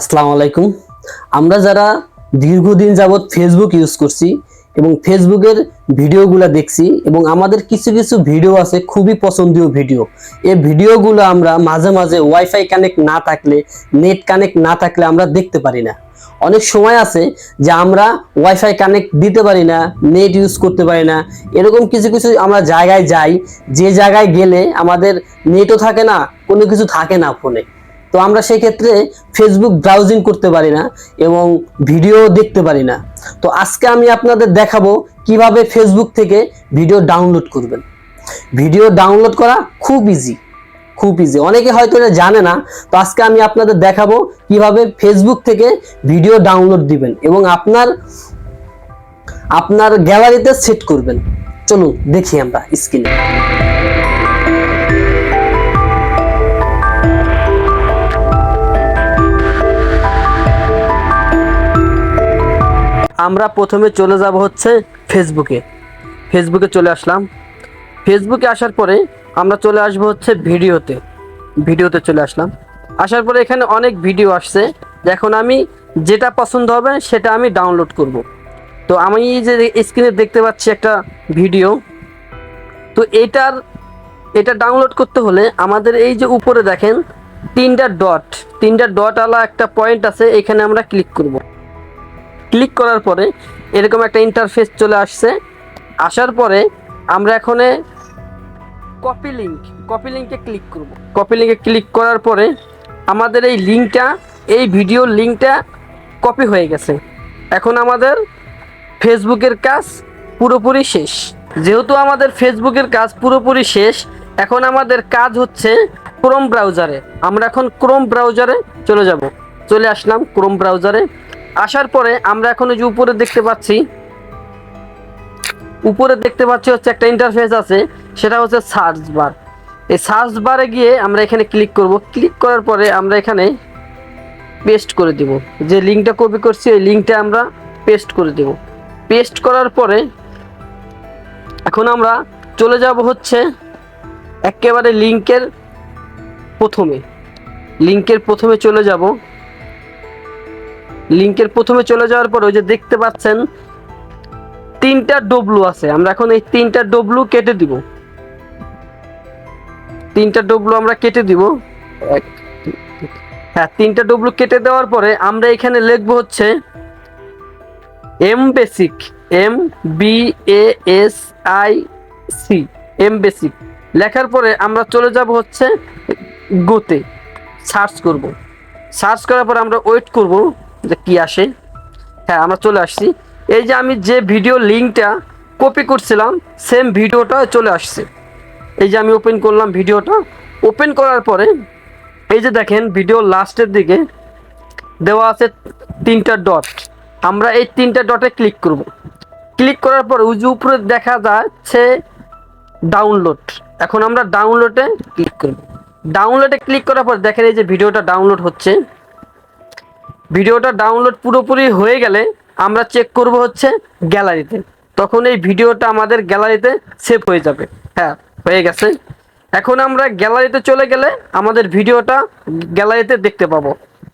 আসসালামু আলাইকুম। আমরা যারা দীর্ঘদিন যাবৎ ফেসবুক ইউজ করছি এবং ফেসবুকের ভিডিওগুলো দেখছি এবং আমাদের কিছু কিছু ভিডিও আছে খুবই পছন্দীয় ভিডিও। এই ভিডিওগুলো আমরা মাঝে মাঝে ওয়াইফাই কানেক্ট না থাকলে, নেট কানেক্ট না থাকলে আমরা দেখতে পারি না। অনেক সময় আছে যে আমরা ওয়াইফাই কানেক্ট দিতে পারি না, নেট ইউজ করতে পারি না। এরকম কিছু কিছু আমরা জায়গায় যাই, যে জায়গায় গেলে আমাদের নেটও থাকে না, কোনো কিছু থাকে না ফোনে। তো আমরা সেই ক্ষেত্রে ফেসবুক ব্রাউজিং করতে পারি না এবং ভিডিও দেখতে পারি না। তো আজকে আমি আপনাদের দেখাবো কিভাবে ফেসবুক থেকে ভিডিও ডাউনলোড করবেন। ভিডিও ডাউনলোড করা খুব ইজি, খুব ইজি। অনেকে হয়তো এটা জানে না। তো আজকে আমি আপনাদের দেখাবো কিভাবে ফেসবুক থেকে ভিডিও ডাউনলোড দিবেন এবং আপনার গ্যালারিতে সেট করবেন। চলুন দেখি আমরা স্ক্রিনে। আমরা প্রথমে চলে যাব হচ্ছে ফেসবুকে চলে আসলাম। ফেসবুকে আসার পরে আমরা চলে আসব হচ্ছে ভিডিওতে চলে আসলাম। আসার পরে এখানে অনেক ভিডিও আসছে। এখন আমি যেটা পছন্দ হবে সেটা আমি ডাউনলোড করব। তো আমি যে স্ক্রিনে দেখতে পাচ্ছি একটা ভিডিও, তো এটা ডাউনলোড করতে হলে আমাদের এই যে উপরে দেখেন তিনটা ডট আলা একটা পয়েন্ট আছে, এখানে আমরা ক্লিক করব। ক্লিক করার পরে এরকম একটা ইন্টারফেস চলে আসছে। আসার পরে আমরা এখানে কপি লিঙ্কে ক্লিক করব। কপি লিঙ্কে ক্লিক করার পরে আমাদের এই ভিডিওর লিঙ্কটা কপি হয়ে গেছে। এখন আমাদের ফেসবুকের কাজ পুরোপুরি শেষ। যেহেতু আমাদের ফেসবুকের কাজ পুরোপুরি শেষ, এখন আমাদের কাজ হচ্ছে ক্রোম ব্রাউজারে। আমরা এখন ক্রোম ব্রাউজারে চলে আসলাম ক্রোম ব্রাউজারে। আসার পরে আমরা এখন যে উপরে দেখতে পাচ্ছি হচ্ছে একটা ইন্টারফেস আছে, সেটা হচ্ছে সার্চ বার। এই সার্চ বারে গিয়ে আমরা এখানে ক্লিক করব। ক্লিক করার পরে আমরা এখানে পেস্ট করে দিব। যে লিঙ্কটা কপি করছি এই লিঙ্কটা আমরা পেস্ট করে দেব। পেস্ট করার পরে এখন আমরা চলে যাব হচ্ছে একেবারে লিঙ্কের প্রথমে চলে যাব। লিঙ্কের প্রথমে চলে যাওয়ার পর ওই যে দেখতে পাচ্ছেন তিনটা ডব্লু আছে, আমরা এখন এই তিনটা ডব্লু কেটে দিব। তিনটা ডব্লু কেটে দেওয়ার পরে আমরা এখানে লিখব হচ্ছে MBasic, MBasic। লেখার পরে আমরা চলে যাব হচ্ছে গোতে সার্চ করব। সার্চ করার পরে আমরা ওয়েট করব যে কি আসে। হ্যাঁ, আমরা চলে আসছি। এই যে আমি যে ভিডিও লিঙ্কটা কপি করছিলাম সেম ভিডিওটা চলে আসছে। এই যে আমি ওপেন করলাম ভিডিওটা। ওপেন করার পরে এই যে দেখেন ভিডিও লাস্টের দিকে দেওয়া আছে তিনটা ডট। আমরা এই তিনটা ডটে ক্লিক করব। ক্লিক করার পর ওই যে উপরে দেখা যাচ্ছে ডাউনলোড। এখন আমরা ডাউনলোডে ক্লিক করব। ডাউনলোডে ক্লিক করার পর দেখেন এই যে ভিডিওটা ডাউনলোড হচ্ছে। ভিডিওটা ডাউনলোড পুরোপুরি হয়ে গেলে আমরা চেক করব হচ্ছে গ্যালারিতে। তখন এই ভিডিওটা আমাদের গ্যালারিতে সেভ হয়ে যাবে। হ্যাঁ, হয়ে গেছে। এখন আমরা গ্যালারিতে চলে গেলে আমাদের ভিডিওটা গ্যালারিতে দেখতে পাবো।